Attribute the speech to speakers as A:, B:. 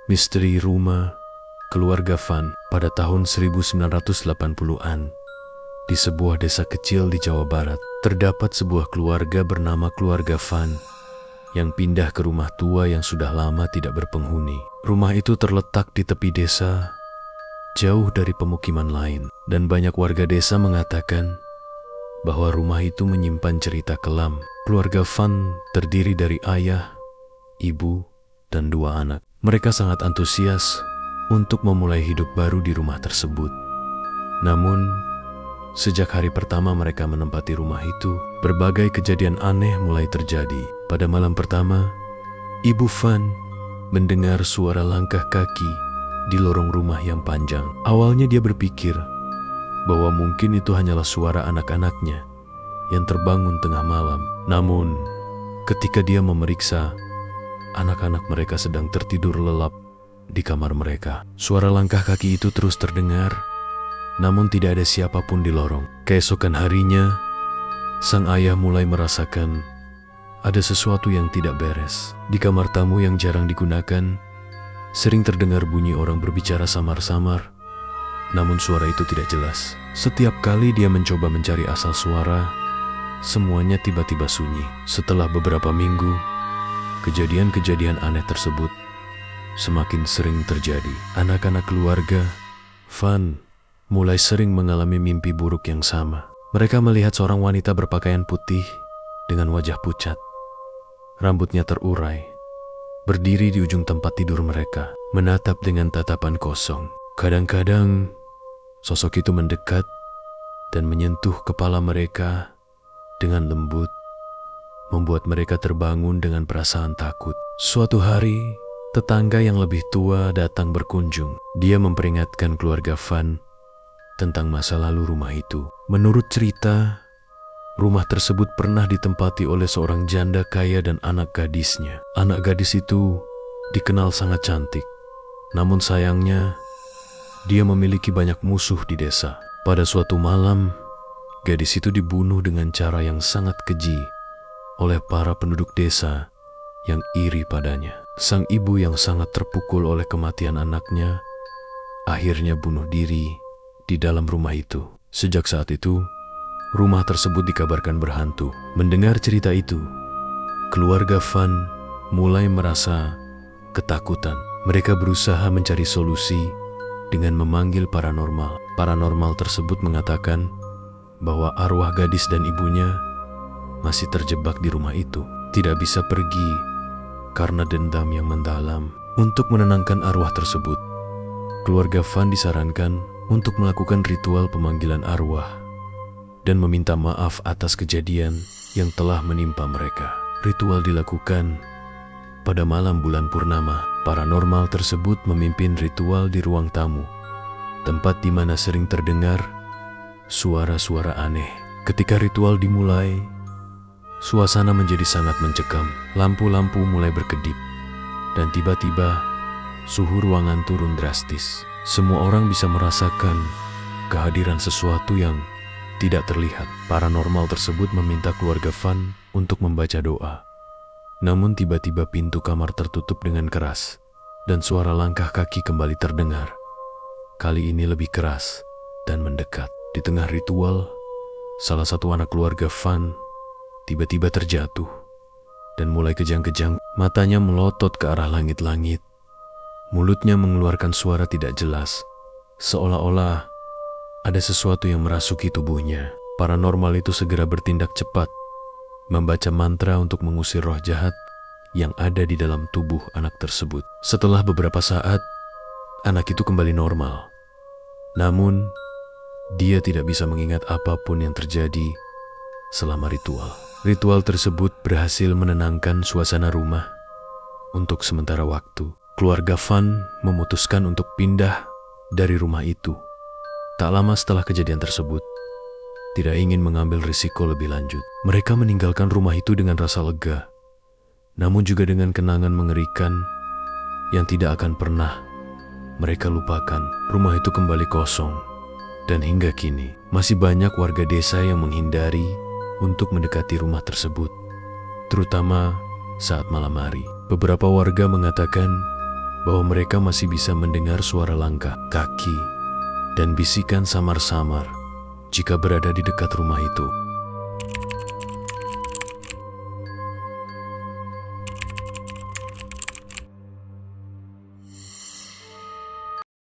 A: Misteri rumah keluarga Van pada tahun 1980-an. Di sebuah desa kecil di Jawa Barat, terdapat sebuah keluarga bernama keluarga Van yang pindah ke rumah tua yang sudah lama tidak berpenghuni. Rumah itu terletak di tepi desa, jauh dari pemukiman lain, dan banyak warga desa mengatakan bahwa rumah itu menyimpan cerita kelam. Keluarga Van terdiri dari ayah, ibu, dan 2 anak. Mereka sangat antusias untuk memulai hidup baru di rumah tersebut. Namun, sejak hari pertama mereka menempati rumah itu, berbagai kejadian aneh mulai terjadi. Pada malam pertama, Ibu Van mendengar suara langkah kaki di lorong rumah yang panjang. Awalnya dia berpikir bahwa mungkin itu hanyalah suara anak-anaknya yang terbangun tengah malam. Namun, ketika dia memeriksa, anak-anak mereka sedang tertidur lelap di kamar mereka. Suara langkah kaki itu terus terdengar, namun tidak ada siapapun di lorong. Keesokan harinya, sang ayah mulai merasakan ada sesuatu yang tidak beres. Di kamar tamu yang jarang digunakan, sering terdengar bunyi orang berbicara samar-samar, namun suara itu tidak jelas. Setiap kali dia mencoba mencari asal suara, semuanya tiba-tiba sunyi. Setelah beberapa minggu, kejadian-kejadian aneh tersebut semakin sering terjadi. Anak-anak keluarga Van mulai sering mengalami mimpi buruk yang sama. Mereka melihat seorang wanita berpakaian putih dengan wajah pucat, rambutnya terurai, berdiri di ujung tempat tidur mereka, menatap dengan tatapan kosong. Kadang-kadang, sosok itu mendekat dan menyentuh kepala mereka dengan lembut, membuat mereka terbangun dengan perasaan takut. Suatu hari, tetangga yang lebih tua datang berkunjung. Dia memperingatkan keluarga Van tentang masa lalu rumah itu. Menurut cerita, rumah tersebut pernah ditempati oleh seorang janda kaya dan anak gadisnya. Anak gadis itu dikenal sangat cantik, namun sayangnya dia memiliki banyak musuh di desa. Pada suatu malam, gadis itu dibunuh dengan cara yang sangat keji oleh para penduduk desa yang iri padanya. Sang ibu yang sangat terpukul oleh kematian anaknya akhirnya bunuh diri di dalam rumah itu. Sejak saat itu, rumah tersebut dikabarkan berhantu. Mendengar cerita itu, keluarga Van mulai merasa ketakutan. Mereka berusaha mencari solusi dengan memanggil paranormal. Paranormal tersebut mengatakan bahwa arwah gadis dan ibunya masih terjebak di rumah itu, tidak bisa pergi karena dendam yang mendalam. Untuk menenangkan arwah tersebut, keluarga Van disarankan untuk melakukan ritual pemanggilan arwah dan meminta maaf atas kejadian yang telah menimpa mereka. Ritual dilakukan pada malam bulan purnama. Paranormal tersebut memimpin ritual di ruang tamu, tempat di mana sering terdengar suara-suara aneh. Ketika ritual dimulai, suasana menjadi sangat mencekam. Lampu-lampu mulai berkedip, dan tiba-tiba suhu ruangan turun drastis. Semua orang bisa merasakan kehadiran sesuatu yang tidak terlihat. Paranormal tersebut meminta keluarga Van untuk membaca doa. Namun tiba-tiba pintu kamar tertutup dengan keras, dan suara langkah kaki kembali terdengar. Kali ini lebih keras dan mendekat. Di tengah ritual, salah satu anak keluarga Van tiba-tiba terjatuh dan mulai kejang-kejang. Matanya melotot ke arah langit-langit. Mulutnya mengeluarkan suara tidak jelas, seolah-olah ada sesuatu yang merasuki tubuhnya. Paranormal itu segera bertindak cepat, membaca mantra untuk mengusir roh jahat yang ada di dalam tubuh anak tersebut. Setelah beberapa saat, anak itu kembali normal. Namun, dia tidak bisa mengingat apapun yang terjadi selama ritual. Ritual tersebut berhasil menenangkan suasana rumah untuk sementara waktu. Keluarga Van memutuskan untuk pindah dari rumah itu. Tak lama setelah kejadian tersebut, tidak ingin mengambil risiko lebih lanjut, mereka meninggalkan rumah itu dengan rasa lega, namun juga dengan kenangan mengerikan yang tidak akan pernah mereka lupakan. Rumah itu kembali kosong, dan hingga kini masih banyak warga desa yang menghindari untuk mendekati rumah tersebut, terutama saat malam hari. Beberapa warga mengatakan bahwa mereka masih bisa mendengar suara langkah, kaki, dan bisikan samar-samar jika berada di dekat rumah itu.